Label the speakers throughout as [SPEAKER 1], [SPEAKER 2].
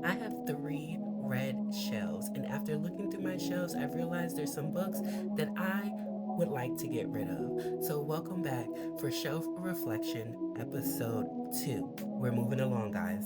[SPEAKER 1] I have three red shelves, and after looking through my shelves, I realized there's some books that I would like to get rid of. So, welcome back for Shelf Reflection Episode 2. We're moving along, guys.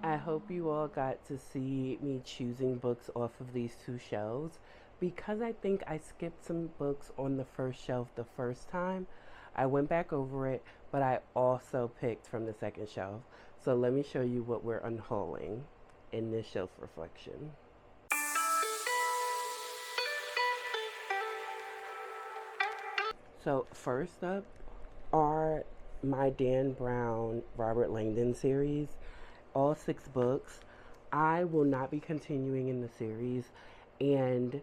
[SPEAKER 1] I hope you all got to see me choosing books off of these two shelves. Because I think I skipped some books on the first shelf the first time, I went back over it, but I also picked from the second shelf. So let me show you what we're unhauling in this shelf reflection. So first up are my Dan Brown, Robert Langdon series, all 6 books. I will not be continuing in the series, and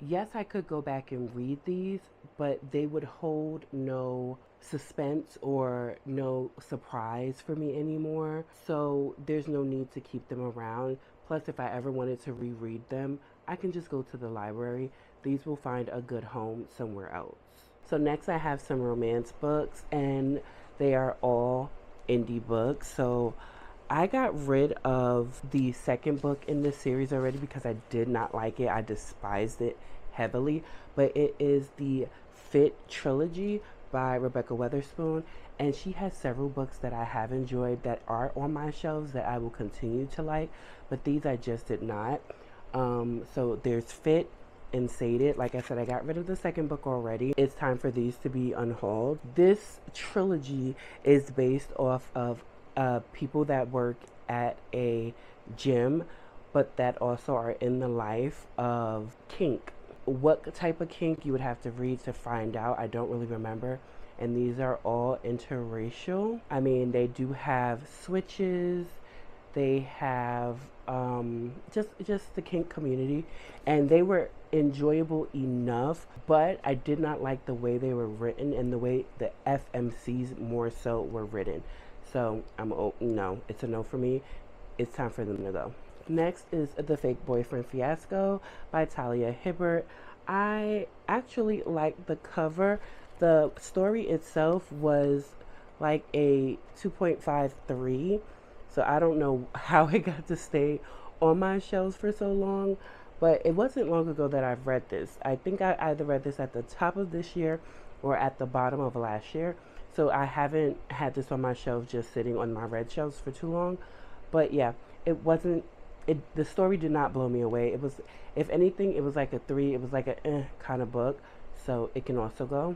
[SPEAKER 1] yes, I could go back and read these, but they would hold no suspense or no surprise for me anymore. So there's no need to keep them around. Plus, if I ever wanted to reread them, I can just go to the library. These will find a good home somewhere else. So next I have some romance books, and they are all indie books. So I got rid of the second book in this series already because I did not like it. I despised it heavily. But it is the Fit trilogy by Rebecca Weatherspoon. And she has several books that I have enjoyed that are on my shelves that I will continue to like. But these I just did not. So there's Fit and Sated. Like I said, I got rid of the second book already. It's time for these to be unhauled. This trilogy is based off of people that work at a gym, but that also are in the life of kink. What type of kink you would have to read to find out, I don't really remember. And these are all interracial. I mean, they do have switches, they have just the kink community, and they were enjoyable enough, but I did not like the way they were written and the way the FMCs more so were written. So no, it's a no for me. It's time for them to go. Next is The Fake Boyfriend Fiasco by Talia Hibbert. I actually like the cover. The story itself was like a 2.53, so I don't know how it got to stay on my shelves for so long, but it wasn't long ago that I've read this. I think I either read this at the top of this year or at the bottom of last year. So I haven't had this on my shelf just sitting on my red shelves for too long. But yeah, it wasn't the story did not blow me away. It was, if anything, it was like a 3. It was like a kind of book. So it can also go.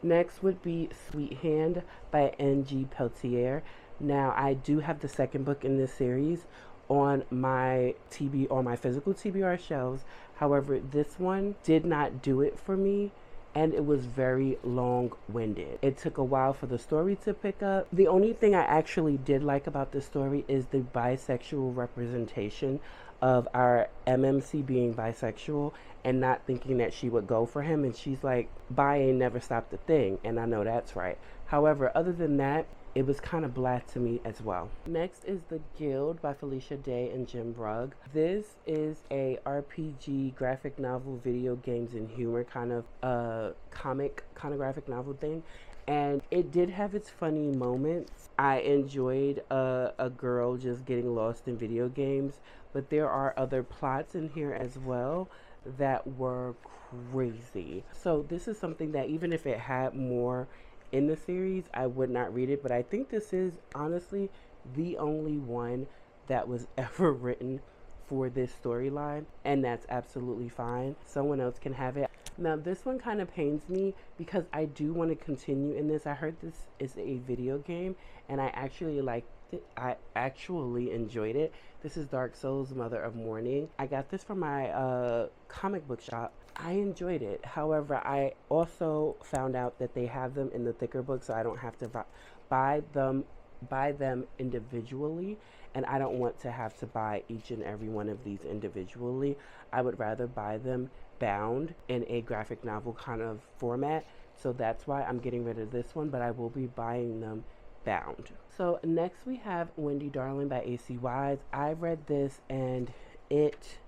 [SPEAKER 1] Next would be Sweet Hand by N.G. Peltier. Now, I do have the second book in this series on my physical TBR shelves. However, this one did not do it for me, and it was very long-winded. It took a while for the story to pick up. The only thing I actually did like about the story is the bisexual representation of our MMC being bisexual and not thinking that she would go for him. And she's like, bi ain't never stopped a thing. And I know that's right. However, other than that, it was kind of black to me as well. Next is The Guild by Felicia Day and Jim Brugg. This is a RPG, graphic novel, video games, and humor kind of comic kind of graphic novel thing. and it did have its funny moments. I enjoyed a girl just getting lost in video games, but there are other plots in here as well that were crazy. So this is something that even if it had more in the series, I would not read it, but I think this is honestly the only one that was ever written for this storyline, and that's absolutely fine. Someone else can have it. Now, this one kind of pains me because I do want to continue in this. I heard this is a video game, and I actually liked it. I actually enjoyed it. This is Dark Souls, Mother of Mourning. I got this from my comic book shop. I enjoyed it. However, I also found out that they have them in the thicker book, so I don't have to buy them individually, and I don't want to have to buy each and every one of these individually. I would rather buy them bound in a graphic novel kind of format, so that's why I'm getting rid of this one, but I will be buying them bound. So next we have Wendy Darling by AC Wise. I read this and it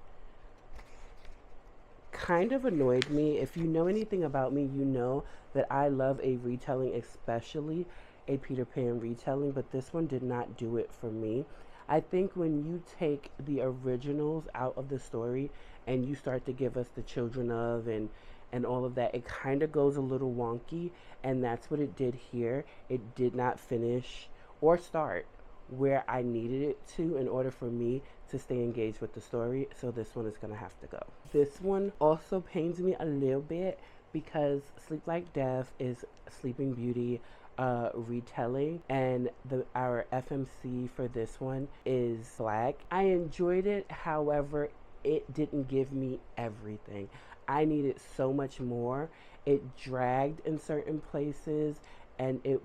[SPEAKER 1] kind of annoyed me. If you know anything about me, you know that I love a retelling, especially a Peter Pan retelling, but this one did not do it for me. I think when you take the originals out of the story and you start to give us the children of and all of that, it kind of goes a little wonky, and that's what it did here. It did not finish or start where I needed it to in order for me to stay engaged with the story, so this one is going to have to go. This one also pains me a little bit because Sleep Like Death is Sleeping Beauty retelling, and our FMC for this one is Black. I enjoyed it, however, it didn't give me everything. I needed so much more. It dragged in certain places, and it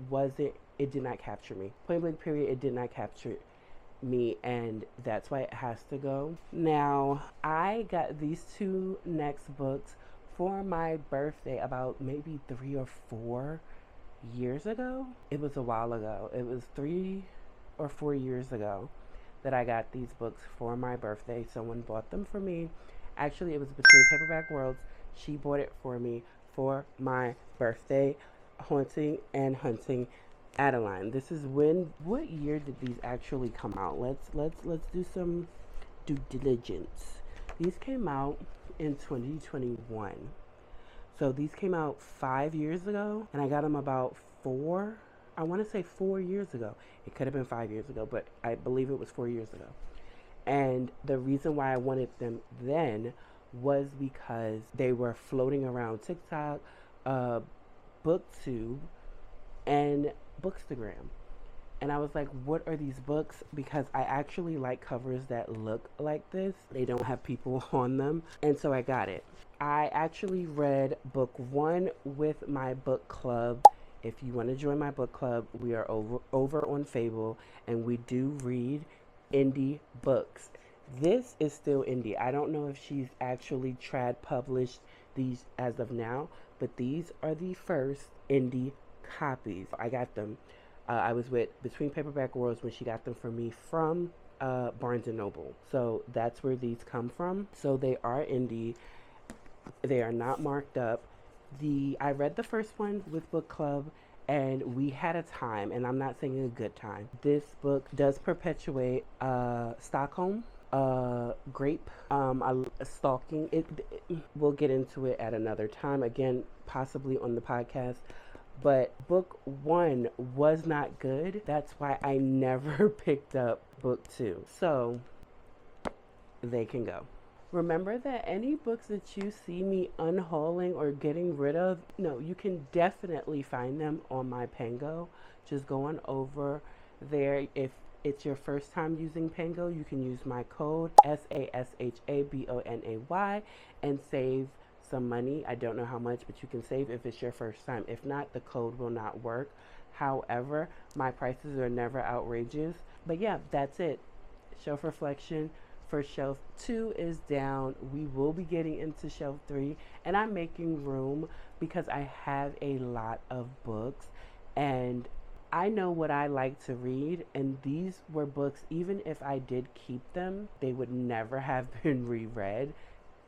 [SPEAKER 1] did not capture me. Point blank period, it did not capture me, and that's why it has to go. Now, I got these two next books for my birthday about maybe 3 or 4 years ago. It was a while ago. It was 3 or 4 years ago that I got these books for my birthday. Someone bought them for me. Actually, it was Between Paperback Worlds. She bought it for me for my birthday. Haunting and Hunting Adeline. This is what year did these actually come out? Let's do some due diligence. These came out in 2021. So these came out 5 years ago, and I got them about I want to say 4 years ago. It could have been 5 years ago, but I believe it was 4 years ago. And the reason why I wanted them then was because they were floating around TikTok, BookTube, and Bookstagram. And I was like, what are these books? Because I actually like covers that look like this. They don't have people on them. And so I got it. I actually read book 1 with my book club. If you want to join my book club, we are over on Fable, and we do read indie books. This is still indie. I don't know if she's actually trad published these as of now, but these are the first indie copies. I got them. I was with Between Paperback Worlds when she got them for me from Barnes & Noble. So that's where these come from. So they are indie. They are not marked up. I read the first one with book club, and we had a time, and I'm not saying a good time. This book does perpetuate Stockholm, grape, stalking. We'll get into it at another time, again, possibly on the podcast. But book 1 was not good. That's why I never picked up book 2. So they can go. Remember that any books that you see me unhauling or getting rid of, no, you can definitely find them on my Pango. Just go on over there. If it's your first time using Pango, you can use my code SASHABONAY and save some money. I don't know how much, but you can save if it's your first time. If not, the code will not work. However, my prices are never outrageous. But yeah, that's it. Shelf reflection for shelf 2 is down. We will be getting into shelf 3, and I'm making room because I have a lot of books, and I know what I like to read, and these were books, even if I did keep them, they would never have been reread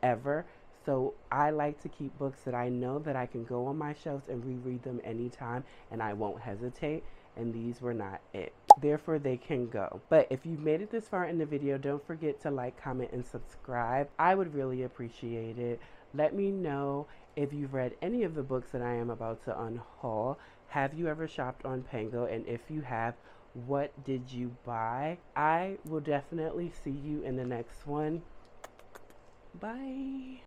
[SPEAKER 1] ever. So I like to keep books that I know that I can go on my shelves and reread them anytime and I won't hesitate. And these were not it. Therefore, they can go. But if you've made it this far in the video, don't forget to like, comment, and subscribe. I would really appreciate it. Let me know if you've read any of the books that I am about to unhaul. Have you ever shopped on Pango? And if you have, what did you buy? I will definitely see you in the next one. Bye.